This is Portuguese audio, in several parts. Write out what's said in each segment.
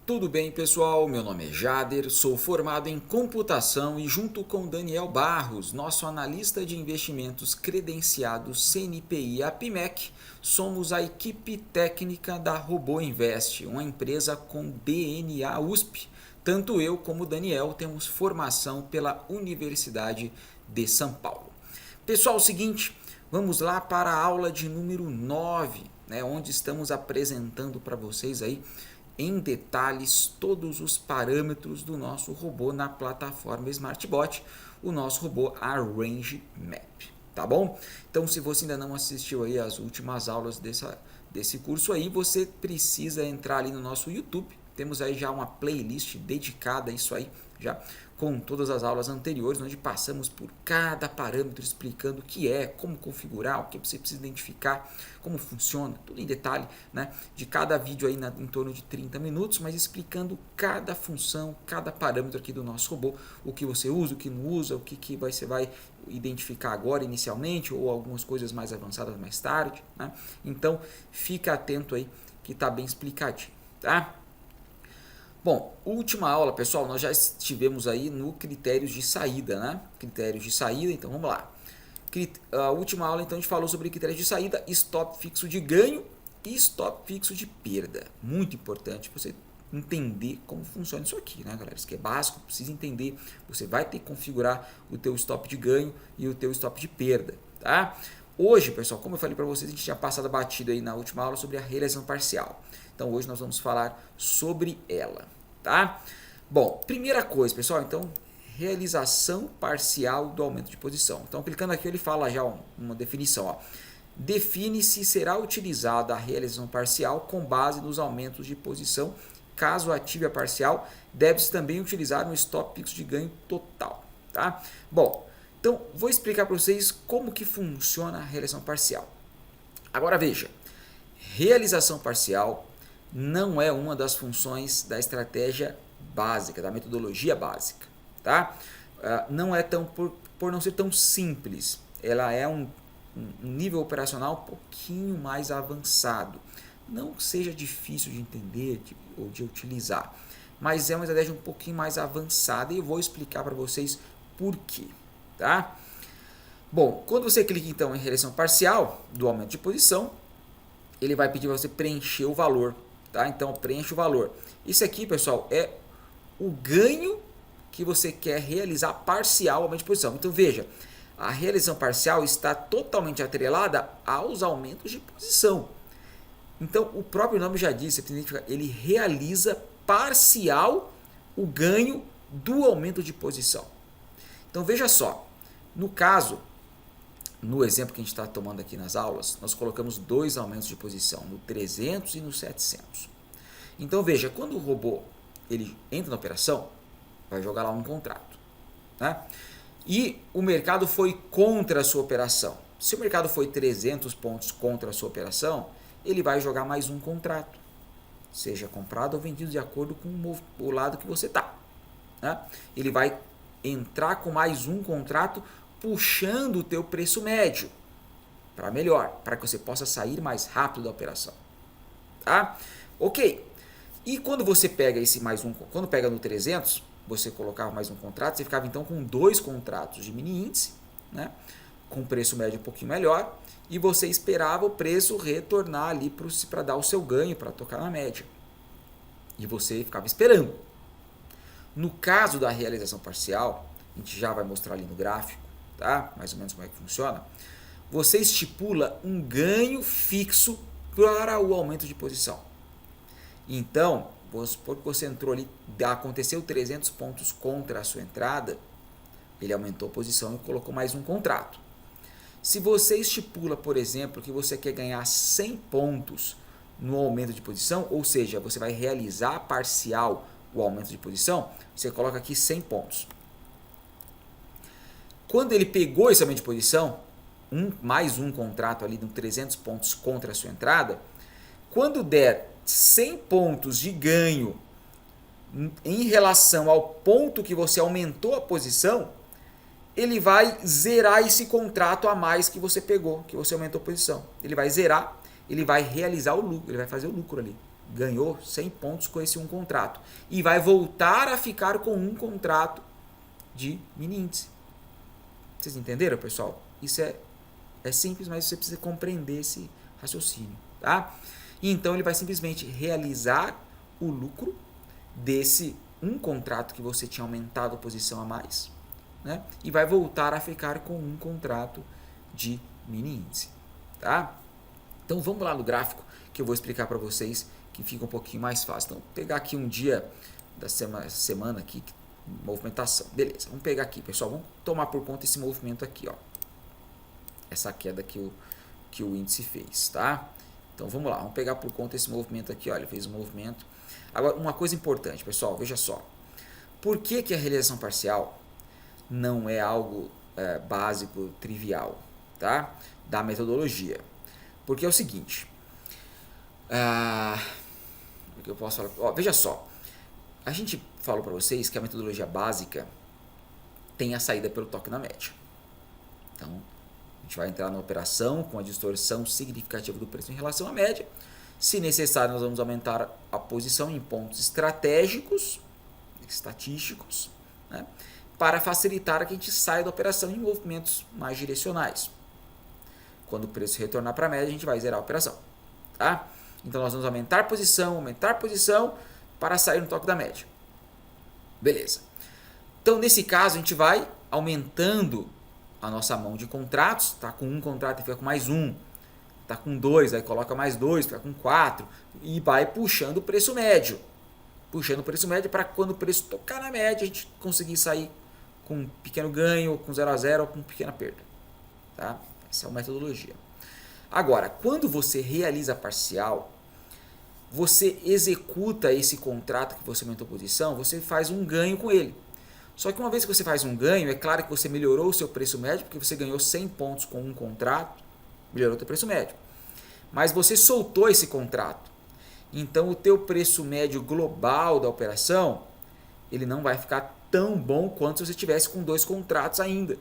Tudo bem, pessoal? Meu nome é Jader, sou formado em computação e junto com Daniel Barros, nosso analista de investimentos credenciado CNPI APMEC, somos a equipe técnica da Robô Invest, uma empresa com DNA USP. Tanto eu como o Daniel temos formação pela Universidade de São Paulo. Pessoal, é o seguinte, vamos lá para a aula de número 9, né, onde estamos apresentando para vocês aí em detalhes todos os parâmetros do nosso robô na plataforma SmartBot, o nosso robô Arrange Map, tá bom? Então, se você ainda não assistiu aí as últimas aulas desse curso aí, você precisa entrar ali no nosso YouTube. Temos aí já uma playlist dedicada a isso aí, já com todas as aulas anteriores, onde passamos por cada parâmetro, explicando o que é, como configurar, o que você precisa identificar, como funciona, tudo em detalhe, né? De cada vídeo aí em torno de 30 minutos, mas explicando cada função, cada parâmetro aqui do nosso robô, o que você usa, o que não usa, o que você vai identificar agora inicialmente, ou algumas coisas mais avançadas mais tarde, né? Então, fica atento aí que está bem explicadinho, tá? Bom, última aula, pessoal, nós já estivemos aí no critérios de saída, né? Critérios de saída, então vamos lá. A última aula, então, a gente falou sobre critérios de saída, stop fixo de ganho e stop fixo de perda. Muito importante você entender como funciona isso aqui, né, galera? Isso aqui é básico, precisa entender. Você vai ter que configurar o teu stop de ganho e o teu stop de perda, tá? Hoje, pessoal, como eu falei para vocês, a gente tinha passado batido aí na última aula sobre a realização parcial. Então, hoje nós vamos falar sobre ela, tá? Bom, primeira coisa, pessoal, então, realização parcial do aumento de posição. Então, clicando aqui, ele fala já uma definição, ó. Define se será utilizada a realização parcial com base nos aumentos de posição. Caso ative a parcial, deve-se também utilizar um stop fixo de ganho total, tá? Bom, então, vou explicar para vocês como que funciona a realização parcial. Agora, veja, realização parcial não é uma das funções da estratégia básica, da metodologia básica, tá? Não é tão, por não ser tão simples, ela é um nível operacional um pouquinho mais avançado. Não que seja difícil de entender ou de utilizar, mas é uma estratégia um pouquinho mais avançada e eu vou explicar para vocês por quê, tá? Bom, quando você clica então em realização parcial do aumento de posição, ele vai pedir para você preencher o valor, tá? Então preenche o valor. Isso aqui, pessoal, é o ganho que você quer realizar parcial aumento de posição. Então veja, a realização parcial está totalmente atrelada aos aumentos de posição. Então o próprio nome já diz, ele realiza parcial o ganho do aumento de posição. Então veja só, no caso, no exemplo que a gente está tomando aqui nas aulas, nós colocamos dois aumentos de posição, no 300 e no 700. Então veja, quando o robô ele entra na operação, vai jogar lá um contrato, né? E o mercado foi contra a sua operação. Se o mercado foi 300 pontos contra a sua operação, ele vai jogar mais um contrato, seja comprado ou vendido de acordo com o lado que você está, né? Ele vai entrar com mais um contrato puxando o teu preço médio para melhor, para que você possa sair mais rápido da operação, tá? Ok. E quando você pega esse mais um, quando pega no 300, você colocava mais um contrato, você ficava então com dois contratos de mini índice, né? Com preço médio um pouquinho melhor, e você esperava o preço retornar ali para dar o seu ganho, para tocar na média. E você ficava esperando. No caso da realização parcial, a gente já vai mostrar ali no gráfico, tá? Mais ou menos como é que funciona. Você estipula um ganho fixo para o aumento de posição. Então, vamos supor que você entrou ali, aconteceu 300 pontos contra a sua entrada, ele aumentou a posição e colocou mais um contrato. Se você estipula, por exemplo, que você quer ganhar 100 pontos no aumento de posição, ou seja, você vai realizar parcial o aumento de posição, você coloca aqui 100 pontos. Quando ele pegou esse aumento de posição, mais um contrato ali de 300 pontos contra a sua entrada, quando der 100 pontos de ganho em relação ao ponto que você aumentou a posição, ele vai zerar esse contrato a mais que você pegou, que você aumentou a posição. Ele vai zerar, ele vai realizar o lucro, ele vai fazer o lucro ali ganhou 100 pontos com esse um contrato e vai voltar a ficar com um contrato de mini índice. Vocês entenderam, pessoal? Isso é simples, mas você precisa compreender esse raciocínio, tá? Então ele vai simplesmente realizar o lucro desse um contrato que você tinha aumentado a posição a mais, né? E vai voltar a ficar com um contrato de mini índice, tá? Então vamos lá no gráfico que eu vou explicar para vocês que fica um pouquinho mais fácil. Então, vou pegar aqui um dia da semana aqui, movimentação. Beleza, vamos pegar aqui, pessoal. Vamos tomar por conta esse movimento aqui, ó. Essa queda que o índice fez, tá? Então, vamos lá. Vamos pegar por conta esse movimento aqui, ó. Ele fez um movimento. Agora, uma coisa importante, pessoal. Veja só. Por que a realização parcial não é algo básico, trivial, tá? Da metodologia. Porque é o seguinte... o que eu posso falar? Ó, veja só, a gente falou para vocês que a metodologia básica tem a saída pelo toque na média. Então, a gente vai entrar na operação com a distorção significativa do preço em relação à média. Se necessário, nós vamos aumentar a posição em pontos estratégicos, estatísticos, né, para facilitar que a gente saia da operação em movimentos mais direcionais. Quando o preço retornar para a média, a gente vai zerar a operação, tá? Então, nós vamos aumentar posição para sair no toque da média. Beleza. Então, nesse caso, a gente vai aumentando a nossa mão de contratos. Está com um contrato e fica com mais um. Está com dois, aí coloca mais dois, fica com 4. E vai puxando o preço médio. Puxando o preço médio para quando o preço tocar na média, a gente conseguir sair com um pequeno ganho, com 0 a 0 ou com pequena perda. Tá? Essa é a metodologia. Agora, quando você realiza parcial, você executa esse contrato que você aumentou a posição, você faz um ganho com ele. Só que uma vez que você faz um ganho, é claro que você melhorou o seu preço médio, porque você ganhou 100 pontos com um contrato, melhorou o seu preço médio. Mas você soltou esse contrato. Então, o teu preço médio global da operação, ele não vai ficar tão bom quanto se você tivesse com 2 contratos ainda.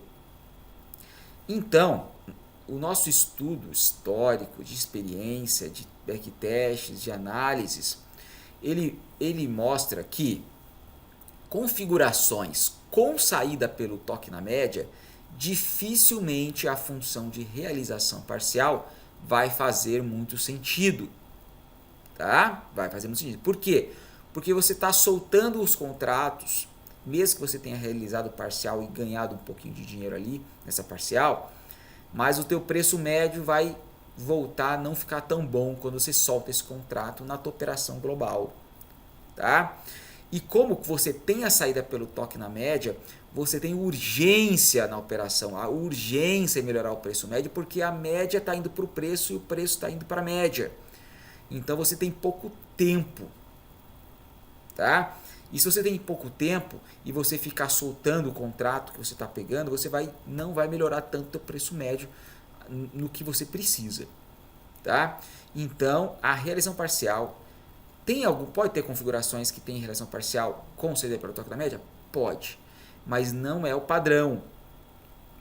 Então, o nosso estudo histórico, de experiência, de backtests, de análises, ele mostra que configurações com saída pelo toque na média, dificilmente a função de realização parcial vai fazer muito sentido. Tá? Vai fazer muito sentido. Por quê? Porque você está soltando os contratos, mesmo que você tenha realizado parcial e ganhado um pouquinho de dinheiro ali nessa parcial, mas o teu preço médio vai voltar a não ficar tão bom quando você solta esse contrato na tua operação global. Tá? E como você tem a saída pelo toque na média, você tem urgência na operação, a urgência em melhorar o preço médio, porque a média está indo para o preço e o preço está indo para a média. Então você tem pouco tempo. Tá? E se você tem pouco tempo e você ficar soltando o contrato que você está pegando, você não vai melhorar tanto o preço médio no que você precisa. Tá? Então, a realização parcial pode ter configurações que tem realização parcial com saída pelo toque da média? Pode, mas não é o padrão.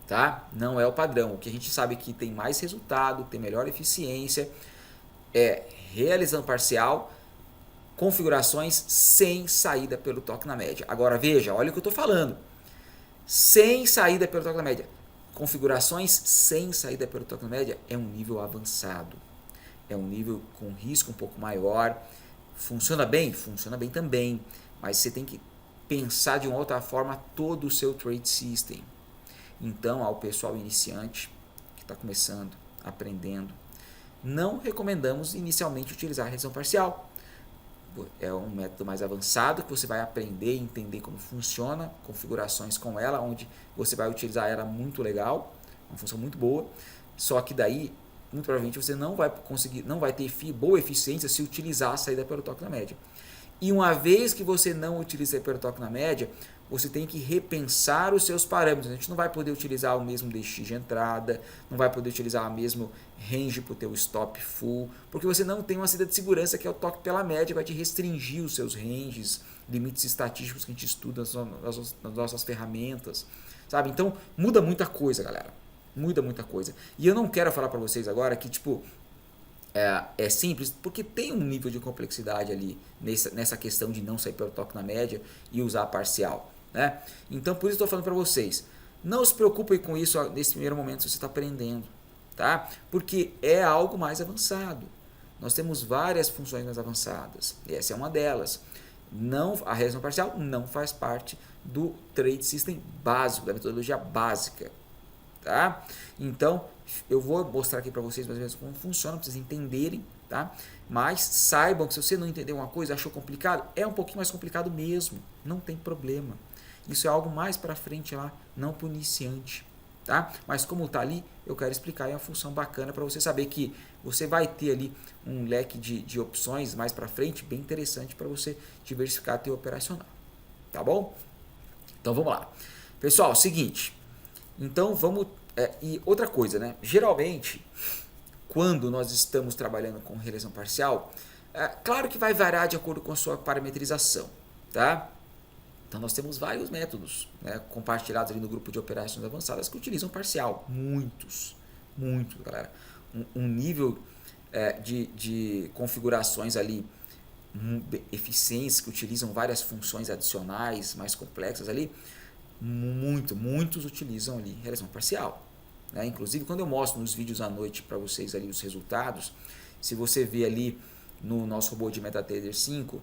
Tá? Não é o padrão. O que a gente sabe que tem mais resultado, tem melhor eficiência, é realização parcial, configurações sem saída pelo toque na média. Agora veja, olha o que eu estou falando. Sem saída pelo toque na média. Configurações sem saída pelo toque na média é um nível avançado. É um nível com risco um pouco maior. Funciona bem? Funciona bem também. Mas você tem que pensar de uma outra forma todo o seu trade system. Então, ao pessoal iniciante que está começando, aprendendo, não recomendamos inicialmente utilizar a realização parcial. É um método mais avançado que você vai aprender e entender como funciona, configurações com ela, onde você vai utilizar ela muito legal, uma função muito boa, só que daí, muito provavelmente, você não vai ter boa eficiência se utilizar a saída pelo toque na média. E uma vez que você não utiliza pelo toque na média, você tem que repensar os seus parâmetros. A gente não vai poder utilizar o mesmo DX de entrada, não vai poder utilizar o mesmo range para o teu stop full, porque você não tem uma saída de segurança que é o toque pela média, vai te restringir os seus ranges, limites estatísticos que a gente estuda nas nossas ferramentas, sabe? Então, muda muita coisa, galera. Muda muita coisa. E eu não quero falar para vocês agora que, é simples, porque tem um nível de complexidade ali nessa questão de não sair pelo toque na média e usar a parcial, né? Então, por isso estou falando para vocês, não se preocupem com isso nesse primeiro momento se você está aprendendo, tá? Porque é algo mais avançado. Nós temos várias funções mais avançadas, e essa é uma delas. Não, a regressão parcial não faz parte do Trade System básico, da metodologia básica, tá? Então, eu vou mostrar aqui para vocês mais ou menos como funciona, para vocês entenderem, tá? Mas saibam que se você não entender uma coisa, achou complicado, é um pouquinho mais complicado mesmo, não tem problema. Isso é algo mais para frente lá, não para o iniciante, tá? Mas como está ali, eu quero explicar aí uma função bacana para você saber que você vai ter ali um leque de opções mais para frente, bem interessante para você diversificar teu operacional, tá bom? Então vamos lá. Pessoal, seguinte, então vamos... e outra coisa, né? Geralmente, quando nós estamos trabalhando com regressão parcial, claro que vai variar de acordo com a sua parametrização, tá? Então nós temos vários métodos, né, compartilhados ali no grupo de operações avançadas que utilizam parcial. Muitos, galera. Um nível de configurações ali eficientes que utilizam várias funções adicionais mais complexas ali, muitos utilizam ali regressão parcial, né? Inclusive quando eu mostro nos vídeos à noite para vocês ali os resultados, se você vê ali no nosso robô de MetaTrader 5,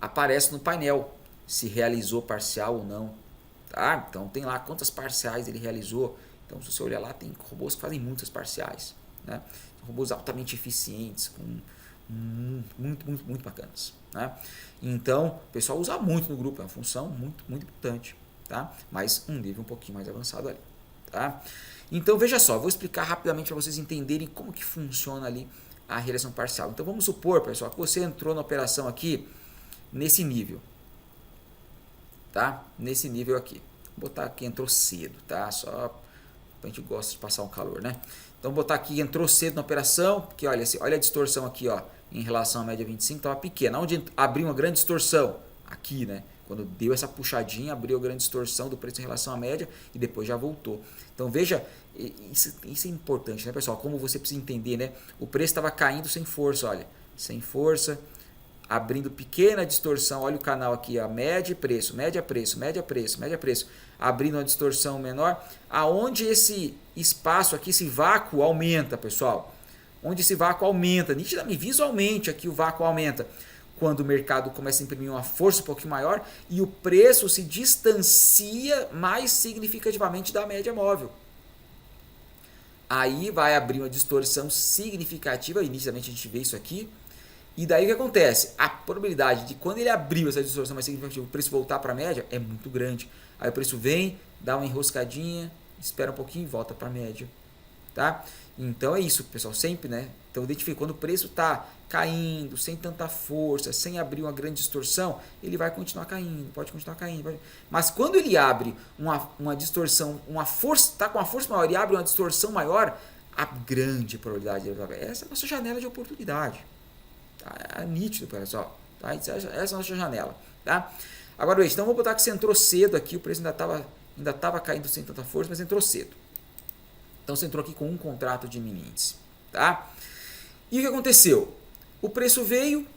aparece no painel se realizou parcial ou não, tá? Então tem lá quantas parciais ele realizou. Então se você olhar lá, tem robôs que fazem muitas parciais, né? Robôs altamente eficientes, com muito bacanas, né? Então o pessoal usa muito no grupo, é uma função muito importante, tá? Mas um nível um pouquinho mais avançado ali, tá? Então veja só, vou explicar rapidamente para vocês entenderem como que funciona ali a regressão parcial. Então vamos supor, pessoal, que você entrou na operação aqui nesse nível, tá? Nesse nível aqui, vou botar aqui entrou cedo, tá? Só a gente gosta de passar um calor, né? Então vou botar aqui entrou cedo na operação, porque olha a distorção aqui, ó, em relação à média 25 estava pequena. Onde abriu uma grande distorção? Aqui, né? Quando deu essa puxadinha, abriu a grande distorção do preço em relação à média e depois já voltou. Então veja, isso é importante, né, pessoal? Como você precisa entender, né? O preço estava caindo sem força, olha, sem força, abrindo pequena distorção, olha o canal aqui, a média preço, média preço, média preço, média preço, abrindo uma distorção menor, aonde esse espaço aqui, esse vácuo aumenta, pessoal, onde esse vácuo aumenta, nitidamente, visualmente aqui o vácuo aumenta, quando o mercado começa a imprimir uma força um pouquinho maior e o preço se distancia mais significativamente da média móvel. Aí vai abrir uma distorção significativa, inicialmente a gente vê isso aqui. E daí o que acontece? A probabilidade de quando ele abriu essa distorção mais significativa, o preço voltar para a média é muito grande. Aí o preço vem, dá uma enroscadinha, espera um pouquinho e volta para a média. Tá? Então é isso, pessoal, sempre, né? Então identifique quando o preço está caindo, sem tanta força, sem abrir uma grande distorção, ele vai continuar caindo, pode continuar caindo. Mas quando ele abre uma distorção, uma força, está com uma força maior e abre uma distorção maior, a grande probabilidade, essa é a nossa janela de oportunidade. Tá? É nítido, pessoal. Tá? Essa é a nossa janela. Tá? Agora, então vou botar que você entrou cedo aqui, o preço ainda estava caindo sem tanta força, mas entrou cedo. Então você entrou aqui com um contrato de mini índice. Tá? E o que aconteceu? O preço veio,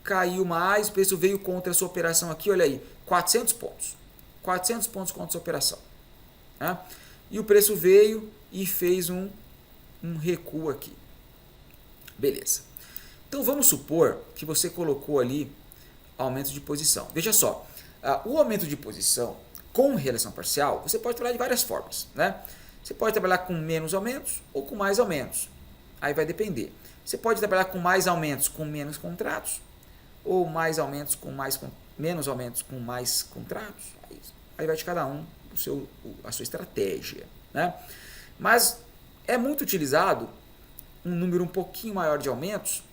caiu mais, o preço veio contra a sua operação aqui, olha aí, 400 pontos. 400 pontos contra a sua operação. Tá? E o preço veio e fez um recuo aqui. Beleza. Então vamos supor que você colocou ali aumento de posição. Veja só, o aumento de posição com realização parcial, você pode trabalhar de várias formas, né? Você pode trabalhar com menos aumentos ou com mais aumentos. Aí vai depender. Você pode trabalhar com mais aumentos com menos contratos ou mais aumentos com menos aumentos com mais contratos. Aí vai de cada um a sua estratégia, né? Mas é muito utilizado um número um pouquinho maior de aumentos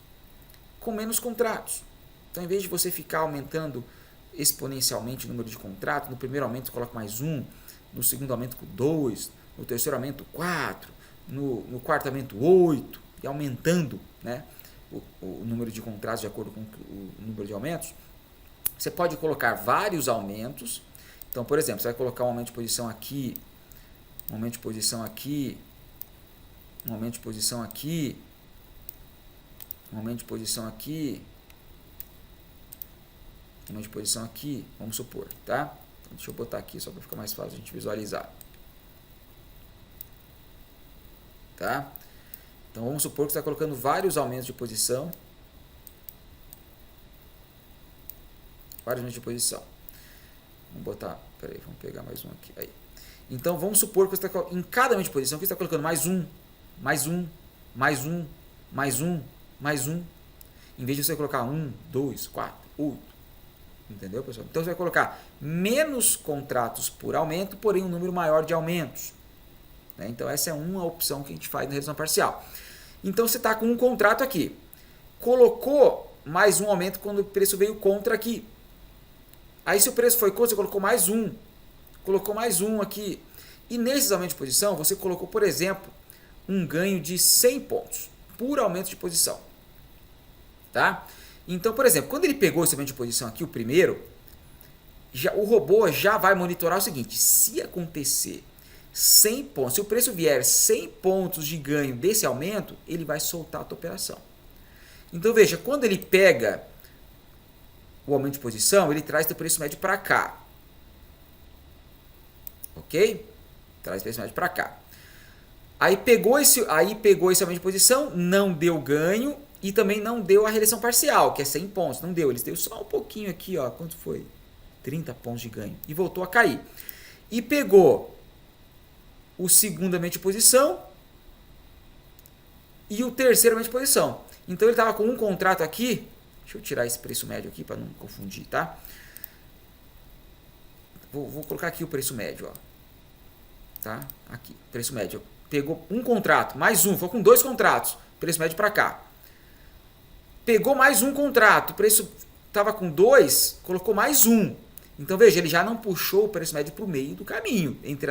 com menos contratos. Então, em vez de você ficar aumentando exponencialmente o número de contratos, no primeiro aumento coloca mais um, no segundo aumento com 2, no terceiro aumento 4, no quarto aumento 8, e aumentando, né, o número de contratos de acordo com o número de aumentos, você pode colocar vários aumentos. Então, por exemplo, você vai colocar um aumento de posição aqui, um aumento de posição aqui, um aumento de posição aqui, um aumento de posição aqui, um aumento de posição aqui, vamos supor, tá? Então, deixa eu botar aqui só para ficar mais fácil a gente visualizar. Tá? Então vamos supor que você está colocando vários aumentos de posição. Vários aumentos de posição. Vamos botar, peraí, vamos pegar mais um aqui. Aí. Então vamos supor que você está em cada aumento de posição que você está colocando mais um, mais um, mais um, mais um, mais um. Em vez de você colocar 1, 2, 4, 8. Entendeu, pessoal? Então você vai colocar menos contratos por aumento, porém um número maior de aumentos. Né? Então essa é uma opção que a gente faz na redução parcial. Então você está com um contrato aqui. Colocou mais um aumento quando o preço veio contra aqui. Aí se o preço foi contra, você colocou mais um. Colocou mais um aqui. E nesses aumentos de posição, você colocou, por exemplo, um ganho de 100 pontos por aumento de posição. Tá? Então, por exemplo, quando ele pegou esse aumento de posição aqui, o primeiro, o robô já vai monitorar o seguinte: se acontecer 100 pontos, se o preço vier 100 pontos de ganho desse aumento, ele vai soltar a tua operação. Então veja, quando ele pega o aumento de posição, ele traz o preço médio para cá. Ok? Traz o preço médio para cá. Aí pegou esse aumento de posição, não deu ganho e também não deu a reversão parcial, que é 100 pontos. Não deu, eles deu só um pouquinho aqui, ó, quanto foi? 30 pontos de ganho. E voltou a cair. E pegou o segundo aumento de posição e o terceiro aumento de posição. Então ele estava com um contrato aqui. Deixa eu tirar esse preço médio aqui para não confundir, tá? Vou colocar aqui o preço médio, ó. Tá? Aqui, preço médio. Pegou um contrato, mais um, ficou com 2 contratos, preço médio para cá. Pegou mais um contrato, o preço estava com 2, colocou mais um. Então veja, ele já não puxou o preço médio para o meio do caminho, entre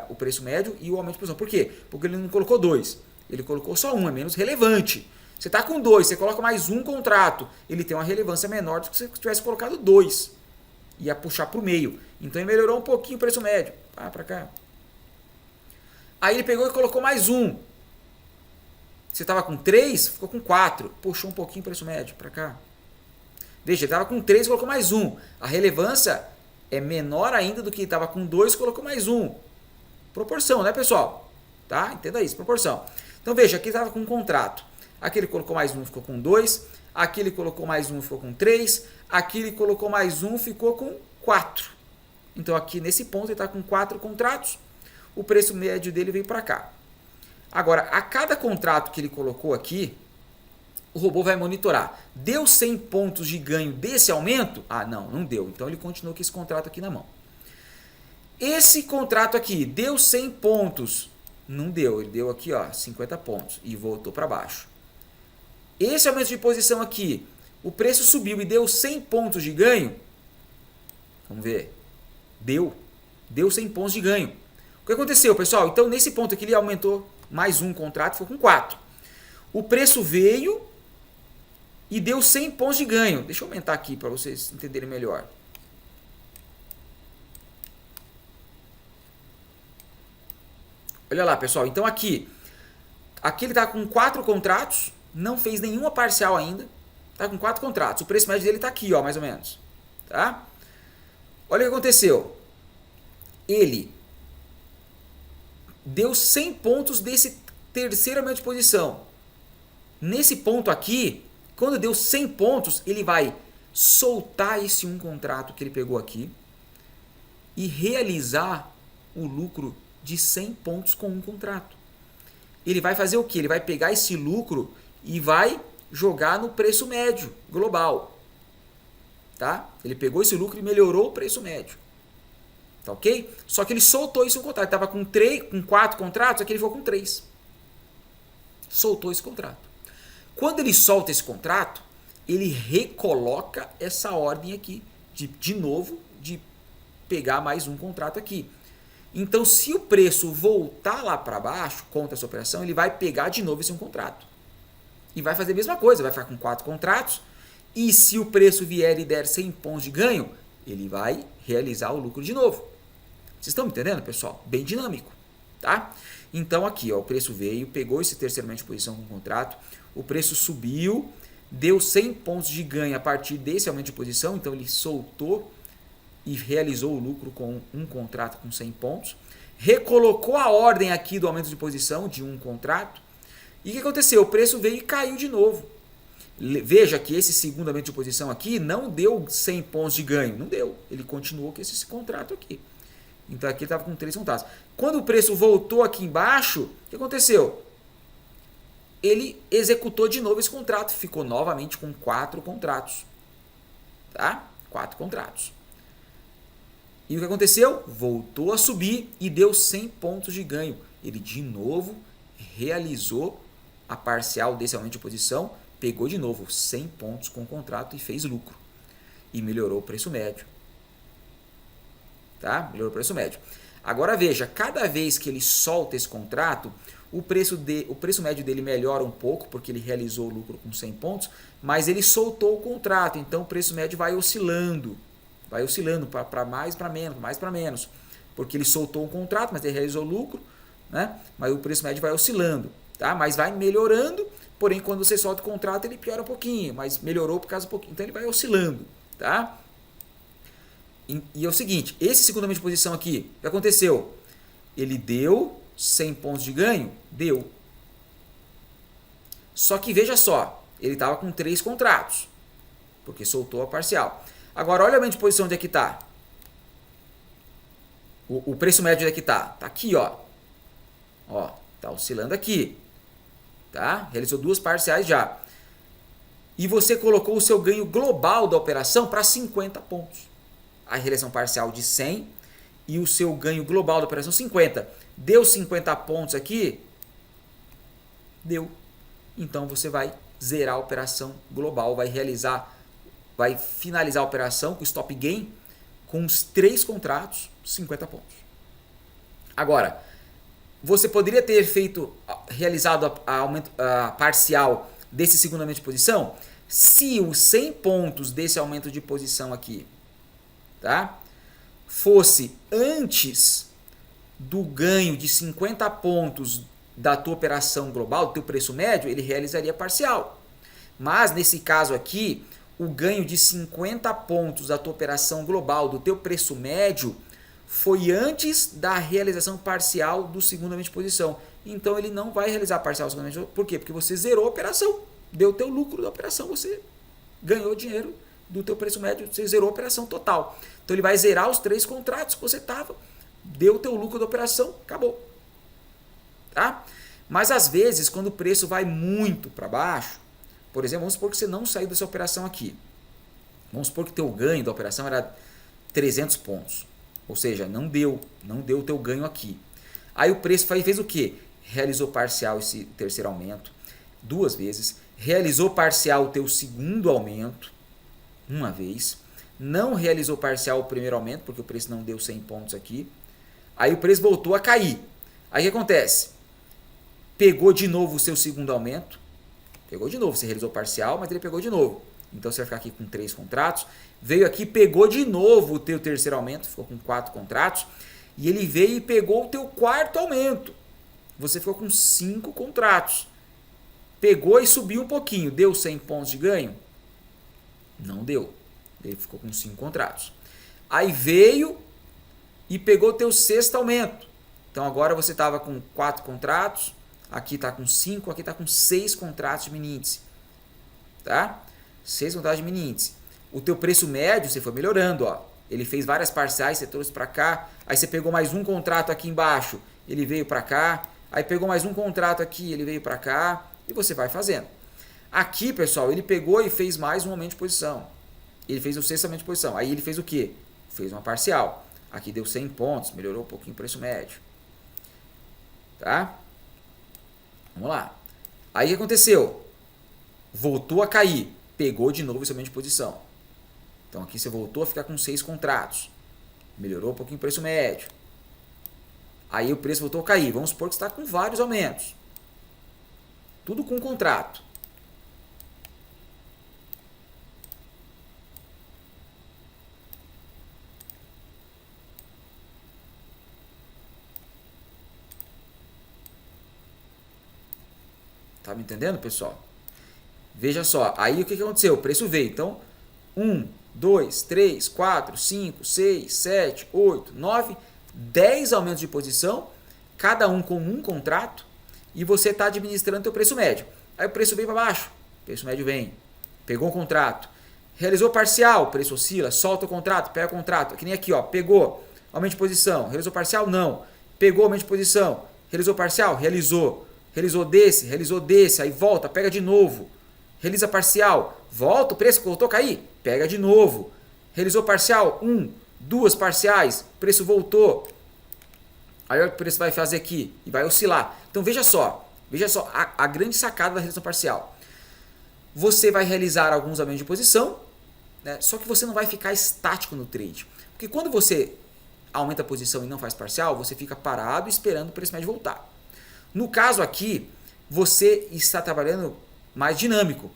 o preço médio e o aumento de posição. Por quê? Porque ele não colocou 2, ele colocou só um, é menos relevante. Você está com 2, você coloca mais um contrato, ele tem uma relevância menor do que se você tivesse colocado 2. Ia puxar para o meio. Então ele melhorou um pouquinho o preço médio. Para cá. Aí ele pegou e colocou mais um. Você estava com 3, ficou com 4. Puxou um pouquinho o preço médio para cá. Veja, ele estava com 3 e colocou mais um. A relevância é menor ainda do que estava com 2 e colocou mais um. Proporção, né, pessoal? Tá? Entenda isso, proporção. Então veja, aqui estava com um contrato. Aqui ele colocou mais um, ficou com 2. Aqui ele colocou mais um, ficou com 3. Aqui ele colocou mais um, ficou com 4. Então aqui nesse ponto ele está com 4 contratos. O preço médio dele veio para cá. Agora, a cada contrato que ele colocou aqui, o robô vai monitorar. Deu 100 pontos de ganho desse aumento? Ah, não deu. Então ele continuou com esse contrato aqui na mão. Esse contrato aqui deu 100 pontos? Não deu. Ele deu aqui, ó, 50 pontos e voltou para baixo. Esse aumento de posição aqui, o preço subiu e deu 100 pontos de ganho? Vamos ver. Deu 100 pontos de ganho. O que aconteceu, pessoal? Então, nesse ponto aqui, ele aumentou mais um contrato, ficou com 4. O preço veio e deu 100 pontos de ganho. Deixa eu aumentar aqui para vocês entenderem melhor. Olha lá, pessoal. Então, aqui ele está com 4 contratos, não fez nenhuma parcial ainda. Está com 4 contratos. O preço médio dele está aqui, ó, mais ou menos. Tá? Olha o que aconteceu. Ele deu 100 pontos desse terceiro aumento de posição. Nesse ponto aqui, quando deu 100 pontos, ele vai soltar esse um contrato que ele pegou aqui e realizar o lucro de 100 pontos com um contrato. Ele vai fazer o quê? Ele vai pegar esse lucro e vai jogar no preço médio global. Tá? Ele pegou esse lucro e melhorou o preço médio. Tá ok? Só que ele soltou esse contrato. Estava com 4 contratos, aqui ele ficou com 3. Soltou esse contrato. Quando ele solta esse contrato, ele recoloca essa ordem aqui, de novo, de pegar mais um contrato aqui. Então, se o preço voltar lá para baixo, contra essa operação, ele vai pegar de novo esse um contrato. E vai fazer a mesma coisa, vai ficar com 4 contratos. E se o preço vier e der 100 pontos de ganho, ele vai realizar o lucro de novo. Vocês estão me entendendo, pessoal? Bem dinâmico, tá? Então aqui, ó, o preço veio, pegou esse terceiro aumento de posição com o contrato, o preço subiu, deu 100 pontos de ganho a partir desse aumento de posição, então ele soltou e realizou o lucro com um contrato com 100 pontos, recolocou a ordem aqui do aumento de posição de um contrato, e o que aconteceu? O preço veio e caiu de novo. Veja que esse segundo aumento de posição aqui não deu 100 pontos de ganho, não deu, ele continuou com esse contrato aqui. Então aqui estava com 3 contratos. Quando o preço voltou aqui embaixo, o que aconteceu? Ele executou de novo esse contrato, ficou novamente com 4 contratos. Tá? 4 contratos. E o que aconteceu? Voltou a subir e deu 100 pontos de ganho. Ele de novo realizou a parcial desse aumento de posição, pegou de novo 100 pontos com o contrato e fez lucro. E melhorou o preço médio. Tá? Melhorou o preço médio. Agora veja, cada vez que ele solta esse contrato, o preço médio dele melhora um pouco, porque ele realizou o lucro com 100 pontos, mas ele soltou o contrato, então o preço médio vai oscilando para mais, para menos, porque ele soltou um contrato, mas ele realizou lucro, né? Mas o preço médio vai oscilando, tá? Mas vai melhorando, porém quando você solta o contrato ele piora um pouquinho, mas melhorou por causa um pouquinho, então ele vai oscilando, tá? E é o seguinte, esse segundo aumento de posição aqui, o que aconteceu? Ele deu 100 pontos de ganho? Deu. Só que veja só, ele estava com 3 contratos, porque soltou a parcial. Agora olha o aumento de posição onde é que está. O preço médio onde é que está? Está aqui, ó. Ó, está oscilando aqui. Tá? Realizou 2 parciais já. E você colocou o seu ganho global da operação para 50 pontos. A realização parcial de 100 e o seu ganho global da operação 50. Deu 50 pontos aqui? Deu. Então você vai zerar a operação global, vai finalizar a operação com stop gain com os 3 contratos, 50 pontos. Agora, você poderia ter realizado a parcial desse segundo aumento de posição se os 100 pontos desse aumento de posição aqui, tá, fosse antes do ganho de 50 pontos da tua operação global, do teu preço médio, ele realizaria parcial. Mas nesse caso aqui, o ganho de 50 pontos da tua operação global, do teu preço médio, foi antes da realização parcial do segundo aumento de posição. Então ele não vai realizar parcial do segundo aumento de posição. Por quê? Porque você zerou a operação, deu o teu lucro da operação, você ganhou dinheiro do teu preço médio, você zerou a operação total. Então ele vai zerar os 3 contratos que você estava, deu o teu lucro da operação, acabou. Tá? Mas às vezes, quando o preço vai muito para baixo, por exemplo, vamos supor que você não saiu dessa operação aqui. Vamos supor que o teu ganho da operação era 300 pontos. Ou seja, não deu o teu ganho aqui. Aí o preço fez o quê? Realizou parcial esse terceiro aumento 2 vezes, realizou parcial o teu segundo aumento 1 vez, não realizou parcial o primeiro aumento, porque o preço não deu 100 pontos aqui. Aí o preço voltou a cair. Aí o que acontece? Pegou de novo o seu segundo aumento, pegou de novo, você realizou parcial, mas ele pegou de novo. Então você vai ficar aqui com 3 contratos. Veio aqui, pegou de novo o teu terceiro aumento, ficou com 4 contratos. E ele veio e pegou o teu quarto aumento. Você ficou com 5 contratos. Pegou e subiu um pouquinho. Deu 100 pontos de ganho? Não deu. Ele ficou com 5 contratos. Aí veio e pegou o teu sexto aumento. Então agora você estava com 4 contratos. Aqui está com 5, aqui está com 6 contratos de mini índice. Tá? 6 contratos de mini índice. O teu preço médio você foi melhorando, ó. Ele fez várias parciais, você trouxe para cá, aí você pegou mais um contrato aqui embaixo, ele veio para cá, aí pegou mais um contrato aqui, ele veio para cá, e você vai fazendo. Aqui, pessoal, ele pegou e fez mais um aumento de posição. Ele fez o sexto aumento de posição. Aí ele fez o quê? Fez uma parcial. Aqui deu 100 pontos, melhorou um pouquinho o preço médio. Tá? Vamos lá. Aí o que aconteceu? Voltou a cair. Pegou de novo esse aumento de posição. Então aqui você voltou a ficar com 6 contratos. Melhorou um pouquinho o preço médio. Aí o preço voltou a cair. Vamos supor que você está com vários aumentos. Tudo com contrato. entendendo, pessoal? Veja só, aí o que aconteceu? O preço veio, então 1, 2, 3, 4, 5, 6, 7, 8, 9, 10 aumentos de posição, cada um com um contrato, e você está administrando o teu preço médio. Aí o preço vem para baixo, o preço médio vem, pegou um contrato, realizou parcial, o preço oscila, solta o contrato, pega o contrato, que nem aqui, ó, pegou, aumento de posição, realizou parcial? Não. Pegou aumento de posição, realizou parcial? Realizou. Realizou desse, aí volta, pega de novo. Realiza parcial, volta, o preço voltou a cair, pega de novo. Realizou parcial, 1, 2 parciais, preço voltou. Aí o preço vai fazer aqui e vai oscilar. Então veja só a grande sacada da realização parcial. Você vai realizar alguns aumentos de posição, né, só que você não vai ficar estático no trade. Porque quando você aumenta a posição e não faz parcial, você fica parado esperando o preço médio voltar. No caso aqui, você está trabalhando mais dinâmico.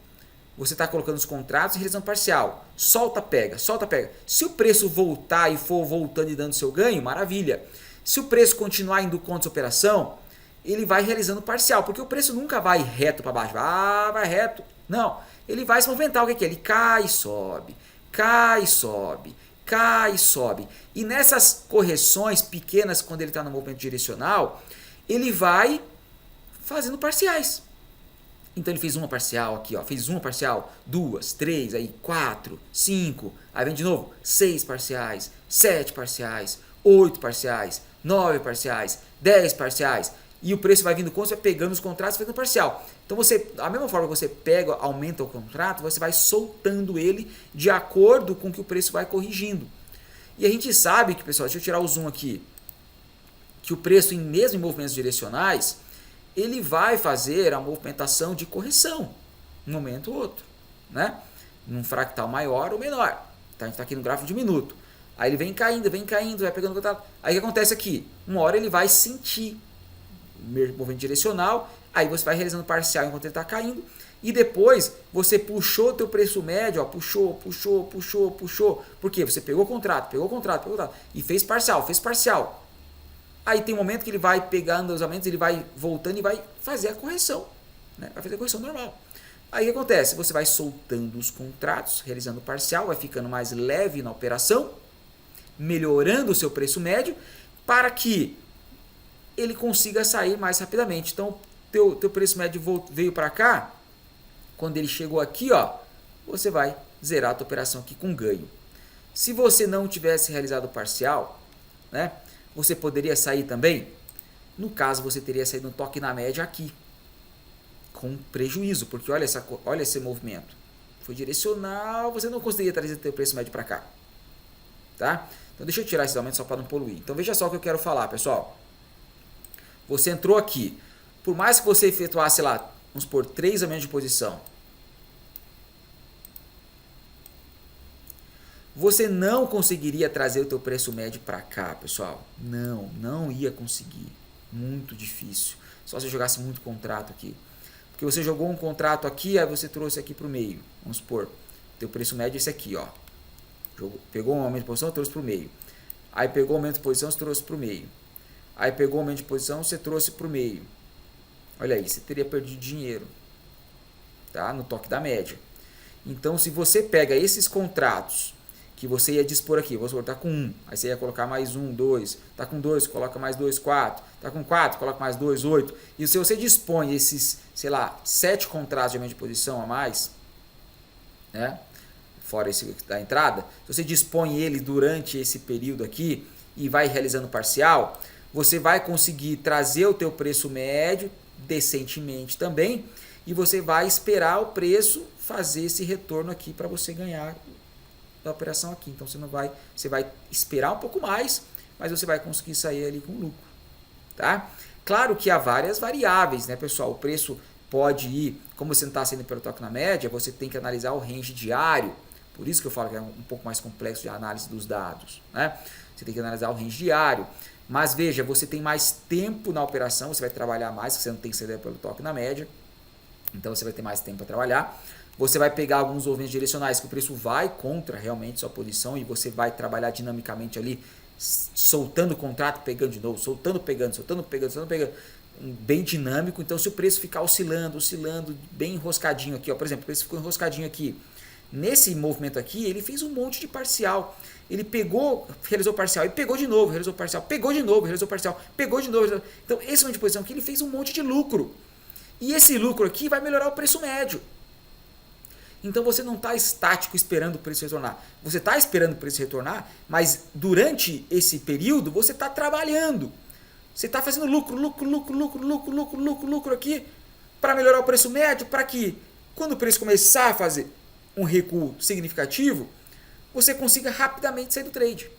Você está colocando os contratos e realizando parcial. Solta, pega, solta, pega. Se o preço voltar e for voltando e dando seu ganho, maravilha. Se o preço continuar indo contra essa operação, ele vai realizando parcial, porque o preço nunca vai reto para baixo. Vai reto. Não, ele vai se movimentar. O que é? Ele cai e sobe, cai e sobe, cai e sobe. E nessas correções pequenas, quando ele está no movimento direcional, ele vai fazendo parciais. Então ele fez uma parcial aqui, ó, fez uma parcial, 2, 3, aí 4, 5, aí vem de novo 6 parciais, 7 parciais, 8 parciais, 9 parciais, 10 parciais, e o preço vai vindo contra, você vai pegando os contratos e fazendo parcial. Então você, da mesma forma que você pega, aumenta o contrato, você vai soltando ele de acordo com que o preço vai corrigindo. E a gente sabe que, pessoal, deixa eu tirar o zoom aqui, que o preço mesmo em movimentos direcionais, ele vai fazer a movimentação de correção, um momento ou outro, né? Num fractal maior ou menor. Tá? A gente está aqui no gráfico de minuto. Aí ele vem caindo, vai pegando contato. Aí o que acontece aqui? Uma hora ele vai sentir o movimento direcional, aí você vai realizando parcial enquanto ele está caindo, e depois você puxou o teu preço médio, ó, puxou. Por quê? Você pegou o contrato, e fez parcial. Aí tem um momento que ele vai pegando os aumentos, ele vai voltando e vai fazer a correção, né? Vai fazer a correção normal. Aí o que acontece? Você vai soltando os contratos, realizando parcial, vai ficando mais leve na operação, melhorando o seu preço médio, para que ele consiga sair mais rapidamente. Então, teu preço médio veio para cá, quando ele chegou aqui, ó, você vai zerar a tua operação aqui com ganho. Se você não tivesse realizado o parcial, né? Você poderia sair também? No caso, você teria saído no toque na média aqui, com prejuízo, porque olha esse movimento. Foi direcional, você não conseguiria trazer o preço médio para cá. Tá? Então deixa eu tirar esse aumento só para não poluir. Então veja só o que eu quero falar, pessoal. Você entrou aqui, por mais que você efetuasse lá, vamos supor, 3 aumentos de posição, você não conseguiria trazer o teu preço médio para cá, pessoal. Não ia conseguir. Muito difícil. Só se você jogasse muito contrato aqui. Porque você jogou um contrato aqui, aí você trouxe aqui para o meio. Vamos supor, teu preço médio é esse aqui, ó. Pegou um aumento de posição, trouxe para o meio. Aí pegou um aumento de posição, você trouxe para o meio. Aí pegou um aumento de posição, você trouxe para o meio. Olha aí, você teria perdido dinheiro, tá? No toque da média. Então, se você pega esses contratos que você ia dispor aqui, vou botar com 1, aí você ia colocar mais 1, 2, tá com 2, coloca mais 2, 4, tá com 4, coloca mais 2, 8, e se você dispõe esses, sei lá, 7 contratos de aumento de posição a mais, né, fora esse da entrada, se você dispõe ele durante esse período aqui e vai realizando parcial, você vai conseguir trazer o teu preço médio decentemente também, e você vai esperar o preço fazer esse retorno aqui para você ganhar da operação aqui. Então você vai esperar um pouco mais, mas você vai conseguir sair ali com lucro, tá? Claro que há várias variáveis, né, pessoal? O preço pode ir, como você não está saindo pelo toque na média, você tem que analisar o range diário. Por isso que eu falo que é um pouco mais complexo de análise dos dados, né? Você tem que analisar o range diário. Mas veja, você tem mais tempo na operação, você vai trabalhar mais, você não tem que sair pelo toque na média. Então você vai ter mais tempo para trabalhar. Você vai pegar alguns movimentos direcionais que o preço vai contra realmente sua posição e você vai trabalhar dinamicamente ali, soltando o contrato, pegando de novo, soltando, pegando, bem dinâmico. Então, se o preço ficar oscilando, bem enroscadinho aqui, ó, por exemplo, o preço ficou enroscadinho aqui, nesse movimento aqui, ele fez um monte de parcial. Ele pegou, realizou parcial e pegou de novo, realizou parcial, pegou de novo, realizou parcial, pegou de novo. Então, esse momento de posição aqui, ele fez um monte de lucro. E esse lucro aqui vai melhorar o preço médio. Então você não está estático esperando o preço retornar. Você está esperando o preço retornar, mas durante esse período você está trabalhando. Você está fazendo lucro aqui para melhorar o preço médio, para que quando o preço começar a fazer um recuo significativo, você consiga rapidamente sair do trade.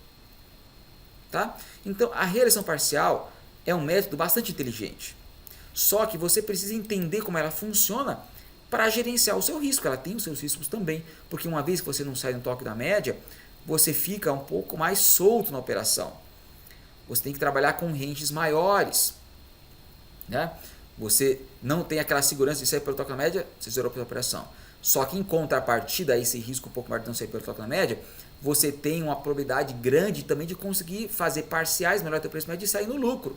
Tá? Então a realização parcial é um método bastante inteligente. Só que você precisa entender como ela funciona para gerenciar o seu risco. Ela tem os seus riscos também, porque uma vez que você não sai no toque da média, você fica um pouco mais solto na operação. Você tem que trabalhar com ranges maiores. Né? Você não tem aquela segurança de sair pelo toque da média, você zerou pela operação. Só que em contrapartida a esse risco um pouco maior de não sair pelo toque da média, você tem uma probabilidade grande também de conseguir fazer parciais melhor teu preço médio e sair no lucro.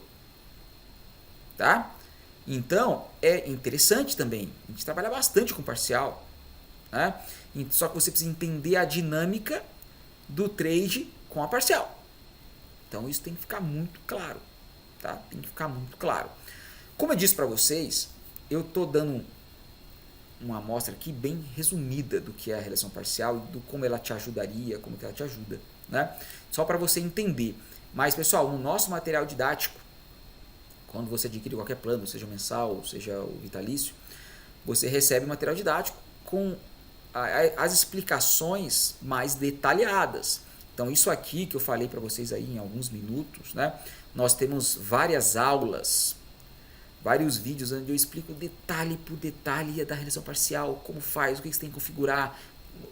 Tá? Então, é interessante também. A gente trabalha bastante com parcial. Né? Só que você precisa entender a dinâmica do trade com a parcial. Então, isso tem que ficar muito claro. Tá? Tem que ficar muito claro. Como eu disse para vocês, eu estou dando uma amostra aqui bem resumida do que é a realização parcial e do como ela te ajudaria, como que ela te ajuda. Né? Só para você entender. Mas, pessoal, no nosso material didático, quando você adquire qualquer plano, seja mensal, seja o vitalício, você recebe material didático com as explicações mais detalhadas. Então, isso aqui que eu falei para vocês aí em alguns minutos, né? Nós temos várias aulas, vários vídeos onde eu explico detalhe por detalhe da realização parcial, como faz, o que você tem que configurar,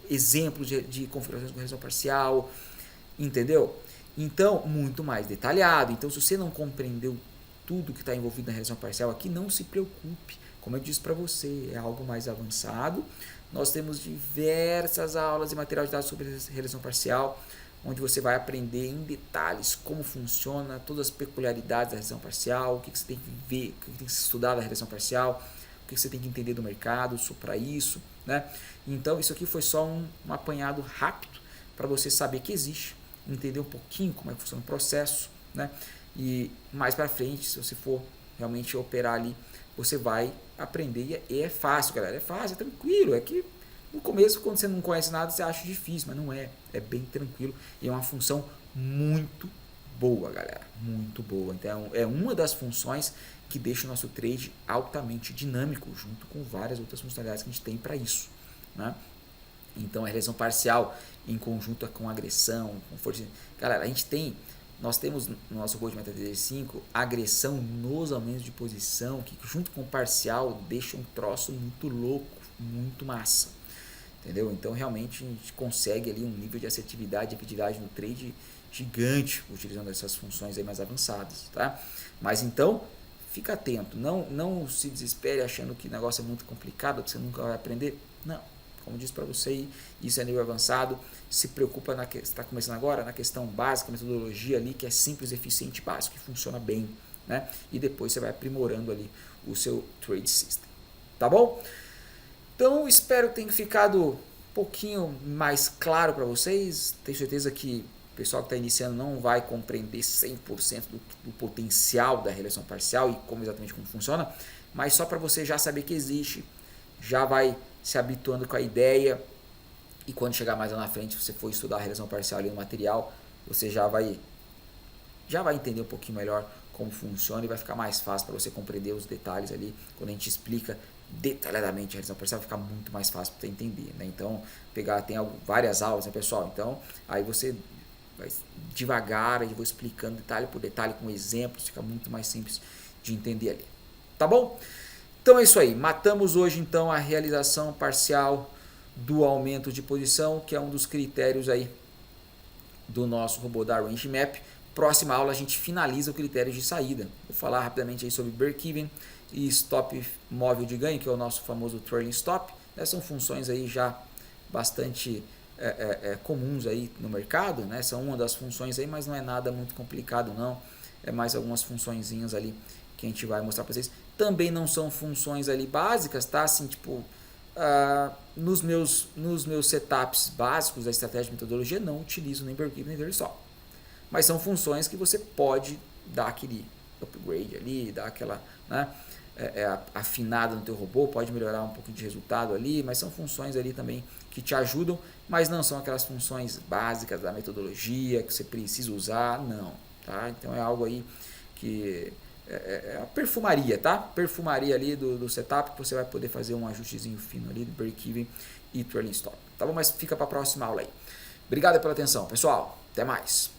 exemplos de configurações com realização parcial, entendeu? Então, muito mais detalhado. Então, se você não compreendeu tudo que está envolvido na realização parcial aqui, não se preocupe. Como eu disse para você, é algo mais avançado. Nós temos diversas aulas e material de dados sobre realização parcial, onde você vai aprender em detalhes como funciona, todas as peculiaridades da realização parcial, o que você tem que ver, o que tem que estudar da realização parcial, o que você tem que entender do mercado para isso. Né? Então, isso aqui foi só um apanhado rápido para você saber que existe, entender um pouquinho como é que funciona o processo, né? E mais para frente, se você for realmente operar ali, você vai aprender. E é fácil, galera. É fácil, é tranquilo. É que no começo, quando você não conhece nada, você acha difícil, mas não é. É bem tranquilo. E é uma função muito boa, galera. Muito boa. Então, é uma das funções que deixa o nosso trade altamente dinâmico, junto com várias outras funcionalidades que a gente tem para isso. Né? Então, a realização parcial em conjunto com agressão, com força. Galera, nós temos no nosso robô de MetaTrader 5 agressão nos aumentos de posição, que junto com o parcial deixa um troço muito louco, muito massa. Entendeu? Então realmente a gente consegue ali um nível de assertividade e efetividade no trade gigante utilizando essas funções aí mais avançadas. Tá? Mas então, fica atento, não se desespere achando que o negócio é muito complicado, que você nunca vai aprender. Não. Como eu disse para você, isso é nível avançado. Se preocupa, você está começando agora, na questão básica, metodologia ali, que é simples, eficiente, básico, que funciona bem. Né? E depois você vai aprimorando ali o seu trade system. Tá bom? Então, espero que tenha ficado um pouquinho mais claro para vocês. Tenho certeza que o pessoal que está iniciando não vai compreender 100% do potencial da realização parcial e exatamente como funciona, mas só para você já saber que existe, já vai se habituando com a ideia, e quando chegar mais lá na frente, se você for estudar a realização parcial ali no material, você já vai entender um pouquinho melhor como funciona e vai ficar mais fácil para você compreender os detalhes ali. Quando a gente explica detalhadamente a realização parcial, vai ficar muito mais fácil para você entender, né? Então, tem várias aulas, né, pessoal? Então, aí você vai devagar, eu vou explicando detalhe por detalhe com exemplos, fica muito mais simples de entender ali. Tá bom? Então é isso aí, matamos hoje então a realização parcial do aumento de posição, que é um dos critérios aí do nosso robô da Range Map. Próxima aula a gente finaliza o critério de saída. Vou falar rapidamente aí sobre break-even e stop móvel de ganho, que é o nosso famoso trailing stop. São funções aí já bastante comuns aí no mercado, né? São uma das funções aí, mas não é nada muito complicado não. É mais algumas funçõezinhas ali que a gente vai mostrar para vocês. Também não são funções ali básicas, tá? Assim, tipo, nos meus setups básicos da estratégia de metodologia, não utilizo nem break-even nem daily stop. Mas são funções que você pode dar aquele upgrade ali, dar aquela, né, afinada no teu robô, pode melhorar um pouco de resultado ali, mas são funções ali também que te ajudam, mas não são aquelas funções básicas da metodologia que você precisa usar, não, tá? Então é algo aí que é a perfumaria, tá? Perfumaria ali do setup, que você vai poder fazer um ajustezinho fino ali do break-even e trailing stop, tá bom? Mas fica para a próxima aula aí. Obrigado pela atenção, pessoal. Até mais.